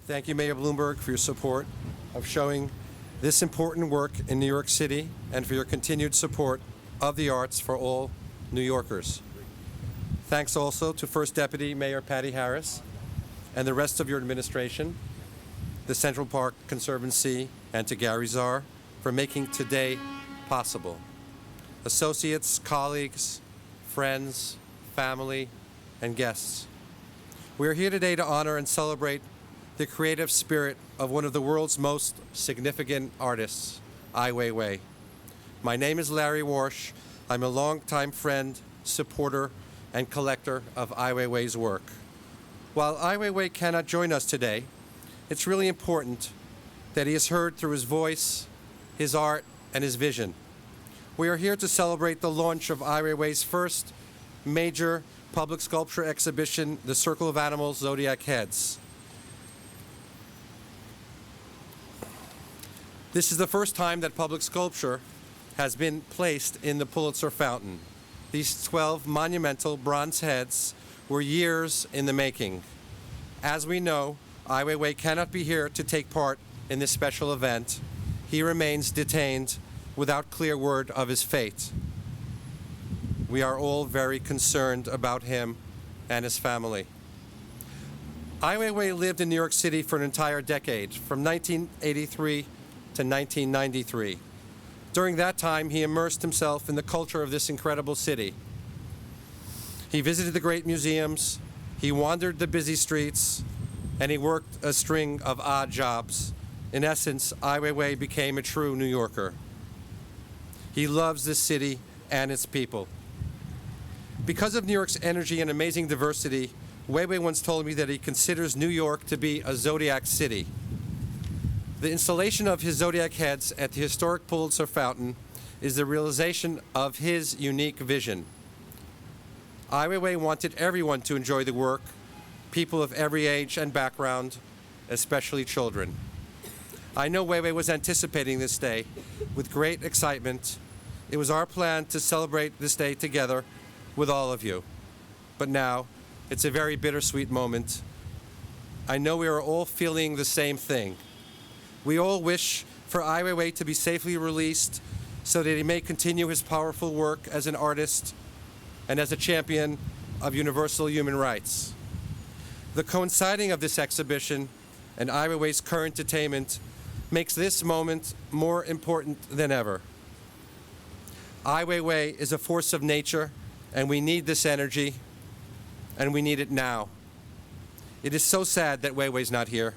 Thank you, Mayor Bloomberg, for your support of showing this important work in New York City and for your continued support of the arts for all New Yorkers. Thanks also to First Deputy Mayor Patty Harris and the rest of your administration, the Central Park Conservancy, and to Gary Czar for making today possible. Associates, colleagues, friends, family, and guests, we are here today to honor and celebrate the creative spirit of one of the world's most significant artists, Ai Weiwei. My name is Larry Warsh. I'm a longtime friend, supporter, and collector of Ai Weiwei's work. While Ai Weiwei cannot join us today, it's really important that he is heard through his voice, his art, and his vision. We are here to celebrate the launch of Ai Weiwei's first major public sculpture exhibition, The Circle of Animals, Zodiac Heads. This is the first time that public sculpture has been placed in the Pulitzer Fountain. These 12 monumental bronze heads were years in the making. As we know, Ai Weiwei cannot be here to take part in this special event. He remains detained without clear word of his fate. We are all very concerned about him and his family. Ai Weiwei lived in New York City for an entire decade, from 1983 to 1993. During that time, he immersed himself in the culture of this incredible city. He visited the great museums, he wandered the busy streets, and he worked a string of odd jobs. In essence, Ai Weiwei became a true New Yorker. He loves this city and its people. Because of New York's energy and amazing diversity, Weiwei once told me that he considers New York to be a Zodiac city. The installation of his Zodiac Heads at the historic Pulitzer Fountain is the realization of his unique vision. Ai Weiwei wanted everyone to enjoy the work, people of every age and background, especially children. I know Weiwei was anticipating this day with great excitement. It was our plan to celebrate this day together with all of you. But now, it's a very bittersweet moment. I know we are all feeling the same thing. We all wish for Ai Weiwei to be safely released so that he may continue his powerful work as an artist and as a champion of universal human rights. The coinciding of this exhibition and Ai Weiwei's current detainment makes this moment more important than ever. Ai Weiwei is a force of nature, and we need this energy, and we need it now. It is so sad that Weiwei's not here.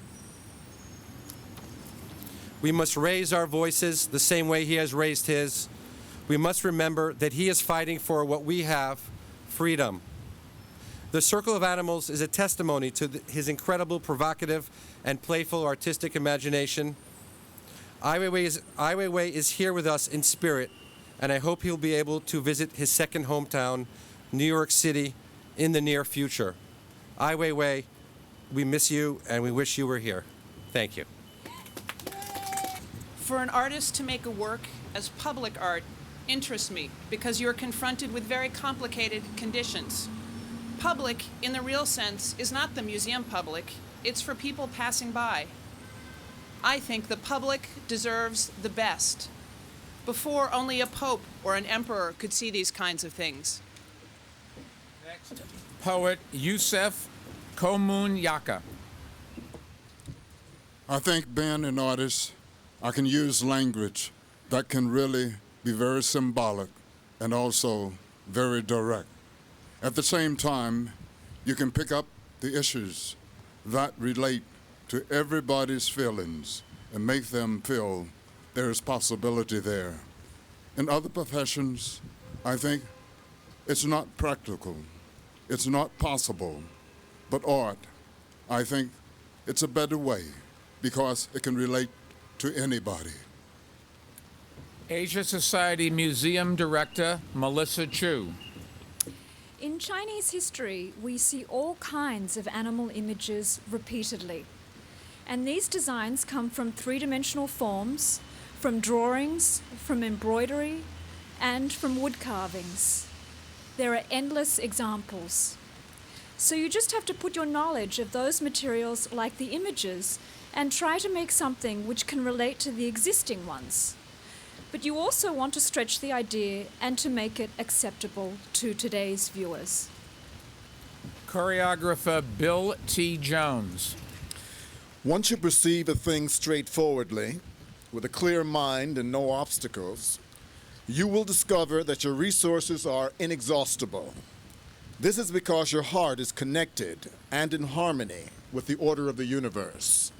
We must raise our voices the same way he has raised his. We must remember that he is fighting for what we have, freedom. The Circle of Animals is a testimony to his incredible, provocative, and playful artistic imagination. Ai Weiwei is here with us in spirit, and I hope he'll be able to visit his second hometown, New York City, in the near future. Ai Weiwei, we miss you, and we wish you were here. Thank you. For an artist to make a work as public art interests me because you're confronted with very complicated conditions. Public, in the real sense, is not the museum public. It's for people passing by. I think the public deserves the best. Before, only a pope or an emperor could see these kinds of things. Next, poet Yusef Komun-Yaka. I think being an artist, I can use language that can really be very symbolic and also very direct. At the same time, you can pick up the issues that relate to everybody's feelings and make them feel there is possibility there. In other professions, I think it's not practical, it's not possible, but art, I think it's a better way because it can relate to anybody. Asia Society Museum Director Melissa Chu. In Chinese history, we see all kinds of animal images repeatedly. And these designs come from three-dimensional forms, from drawings, from embroidery, and from wood carvings. There are endless examples. So you just have to put your knowledge of those materials, like the images, and try to make something which can relate to the existing ones. But you also want to stretch the idea and to make it acceptable to today's viewers. Choreographer Bill T. Jones. Once you perceive a thing straightforwardly, with a clear mind and no obstacles, you will discover that your resources are inexhaustible. This is because your heart is connected and in harmony with the order of the universe.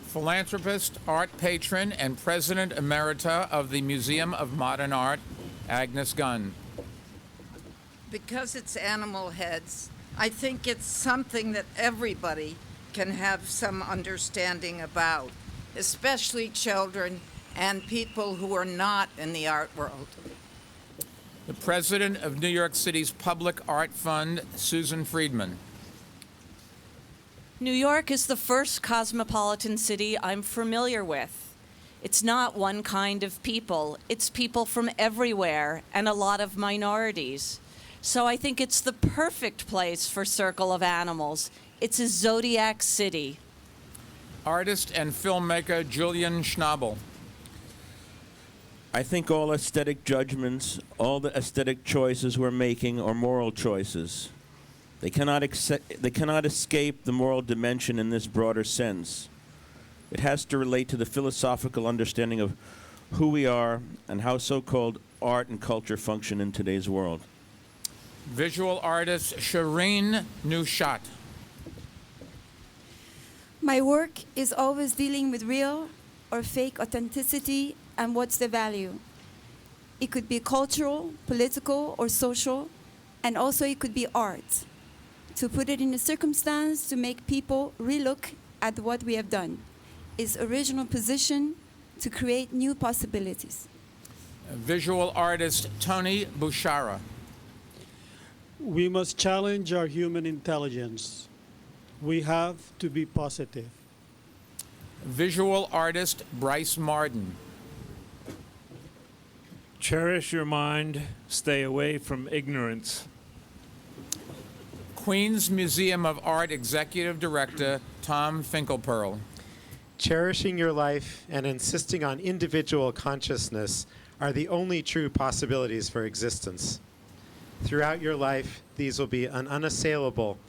Philanthropist, art patron, and president emerita of the Museum of Modern Art, Agnes Gunn. Because it's animal heads, I think it's something that everybody can have some understanding about, especially children and people who are not in the art world. The president of New York City's Public Art Fund, Susan Friedman. New York is the first cosmopolitan city I'm familiar with. It's not one kind of people. It's people from everywhere and a lot of minorities. So I think it's the perfect place for Circle of Animals. It's a Zodiac city. Artist and filmmaker Julian Schnabel. I think all aesthetic judgments, all the aesthetic choices we're making are moral choices. They cannot escape the moral dimension in this broader sense. It has to relate to the philosophical understanding of who we are and how so-called art and culture function in today's world. Visual artist Shireen Nushat. My work is always dealing with real or fake authenticity and what's the value. It could be cultural, political, or social, and also it could be art. To put it in a circumstance to make people relook at what we have done is original position to create new possibilities. Visual artist Tony Bouchara. We must challenge our human intelligence. We have to be positive. Visual artist Bryce Marden. Cherish your mind, stay away from ignorance. Queens Museum of Art Executive Director Tom Finkelpearl. Cherishing your life and insisting on individual consciousness are the only true possibilities for existence. Throughout your life, these will be an unassailable,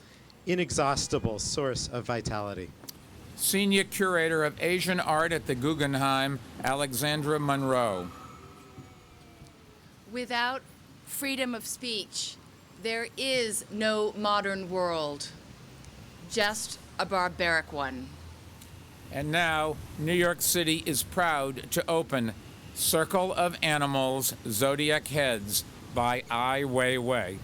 inexhaustible source of vitality. Senior Curator of Asian Art at the Guggenheim, Alexandra Monroe. Without freedom of speech, there is no modern world, just a barbaric one. And now, New York City is proud to open Circle of Animals, Zodiac Heads by Ai Weiwei.